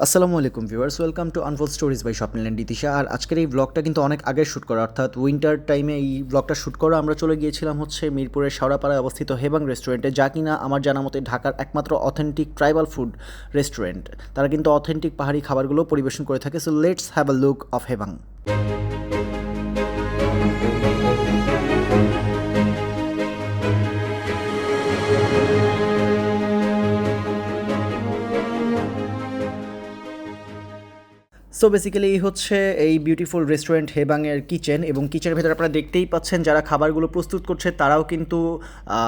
আসসালামু আলাইকুম viewers, welcome to unfold stories by Swapnil and Ditisha. আর আজকের এই ব্লগটা কিন্তু অনেক আগে শ্যুট করা, অর্থাৎ উইন্টার টাইমে এই ব্লগটা শ্যুট করা। আমরা চলে গিয়েছিলাম হচ্ছে মিরপুরের শাওড়াপাড়ায় অবস্থিত হেবাং রেস্টুরেন্টে, যা কিনা আমার জানা মতে ঢাকার একমাত্র অথেন্টিক ট্রাইবাল ফুড রেস্টুরেন্ট। তারা কিন্তু অথেন্টিক পাহাড়ি খাবারগুলো পরিবেশন করে থাকে। So let's have a look of Hebang. So basically এই হচ্ছে এই বিউটিফুল রেস্টুরেন্ট হেবাংয়ের কিচেন, এবং কিচেনের ভেতরে আপনারা দেখতেই পাচ্ছেন যারা খাবারগুলো প্রস্তুত করছে তারাও কিন্তু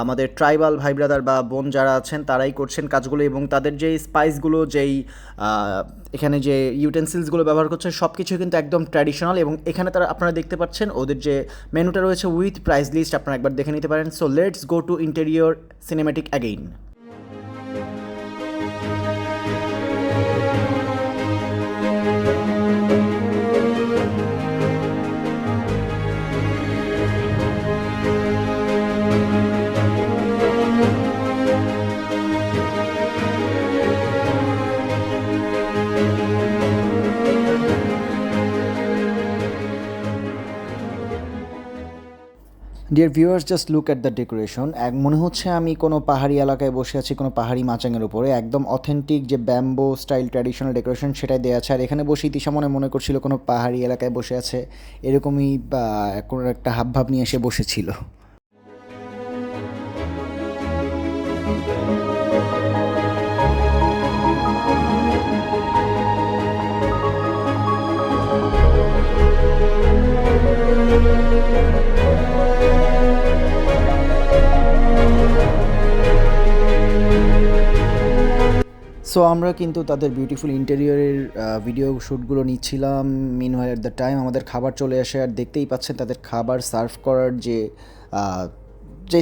আমাদের ট্রাইবাল ভাই ব্রাদার বা বোন যারা আছেন তারাই করছেন কাজগুলো, এবং তাদের যেই স্পাইসগুলো যেই এখানে যে ইউটেন্সিলসগুলো ব্যবহার করছে সব কিছু কিন্তু একদম ট্র্যাডিশনাল। এবং এখানে তারা আপনারা দেখতে পাচ্ছেন ওদের যে মেনুটা রয়েছে উইথ প্রাইস লিস্ট, আপনারা একবার দেখে নিতে পারেন। So let's go to interior cinematic again. Dear viewers, just look at the decoration. মনে হচ্ছে আমি কোনো পাহাড়ি এলাকায় বসে আছি, কোনো পাহাড়ি মাচাঙের উপরে। একদম অথেন্টিক যে ব্যাম্বো স্টাইল ট্র্যাডিশনাল ডেকোরেশন সেটাই দেওয়া আছে। আর এখানে বসে ইতিশা মনে করছিল কোনো পাহাড়ি এলাকায় বসে আছে, এরকমই বা কোনো একটা হাবভাব নিয়ে এসে বসেছিল। সো আমরা কিন্তু তাদের বিউটিফুল ইন্টেরিয়রের ভিডিও শ্যুটগুলো নিচ্ছিলাম। মিনওয়াইল অ্যাট দ্য টাইম আমাদের খাবার চলে আসে, আর দেখতেই পাচ্ছেন তাদের খাবার সার্ভ করার যে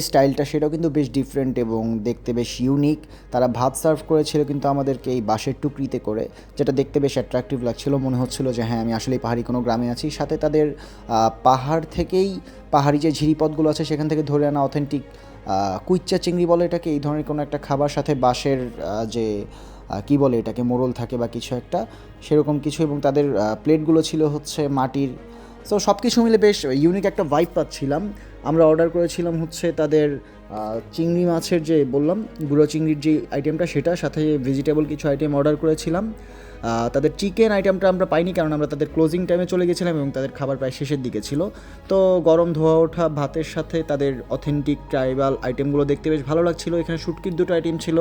স্টাইলটা সেটাও কিন্তু বেশ ডিফারেন্ট এবং দেখতে বেশ ইউনিক। তারা ভাত সার্ভ করেছিল কিন্তু আমাদেরকে এই বাঁশের টুকরিতে করে, যেটা দেখতে বেশ অ্যাট্রাকটিভ লাগছিল। মনে হচ্ছিল যে হ্যাঁ, আমি আসলেই পাহাড়ি কোনো গ্রামে আছি। সাথে তাদের পাহাড় থেকেই, পাহাড়ি যে ঝিরিপথগুলো আছে সেখান থেকে ধরে আনা অথেন্টিক কুইচ্চা চিংড়ি বলে এটাকে, এই ধরনের কোনো একটা খাবার, সাথে বাঁশের যে কী বলে এটাকে, মোড়ল থাকে বা কিছু একটা সেরকম কিছু, এবং তাদের প্লেটগুলো ছিল হচ্ছে মাটির। সো সব কিছু মিলে বেশ ইউনিক একটা ভাইব পাচ্ছিলাম। আমরা অর্ডার করেছিলাম হচ্ছে তাদের চিংড়ি মাছের যে বললাম গুঁড়ো চিংড়ির যে আইটেমটা সেটা, সাথে ভেজিটেবল কিছু আইটেম অর্ডার করেছিলাম। তাদের চিকেন আইটেমটা আমরা পাইনি, কারণ আমরা তাদের ক্লোজিং টাইমে চলে গেছিলাম এবং তাদের খাবার প্রায় শেষের দিকে ছিল। তো গরম ধোয়া ওঠা ভাতের সাথে তাদের অথেন্টিক ট্রাইবাল আইটেমগুলো দেখতে বেশ ভালো লাগছিলো। এখানে শুটকির দুটো আইটেম ছিল,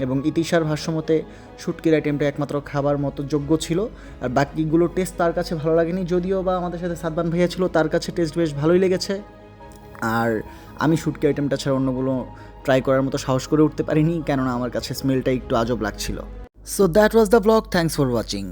এবং ইতিশার ভাষ্যমতে শুটকির আইটেমটা একমাত্র খাবার মতো যোগ্য ছিল, আর বাকিগুলো টেস্ট তার কাছে ভালো লাগেনি। যদিও বা আমাদের সাথে সাদবান ভাইয়া ছিল, তার কাছে টেস্ট বেশ ভালোই লেগেছে। আর আমি শুটকি আইটেমটা ছাড়া অন্যগুলো ট্রাই করার মতো সাহস করে উঠতে পারিনি, কেননা আমার কাছে স্মেলটা একটু আজব লাগছিল। So that was the blog, thanks for watching.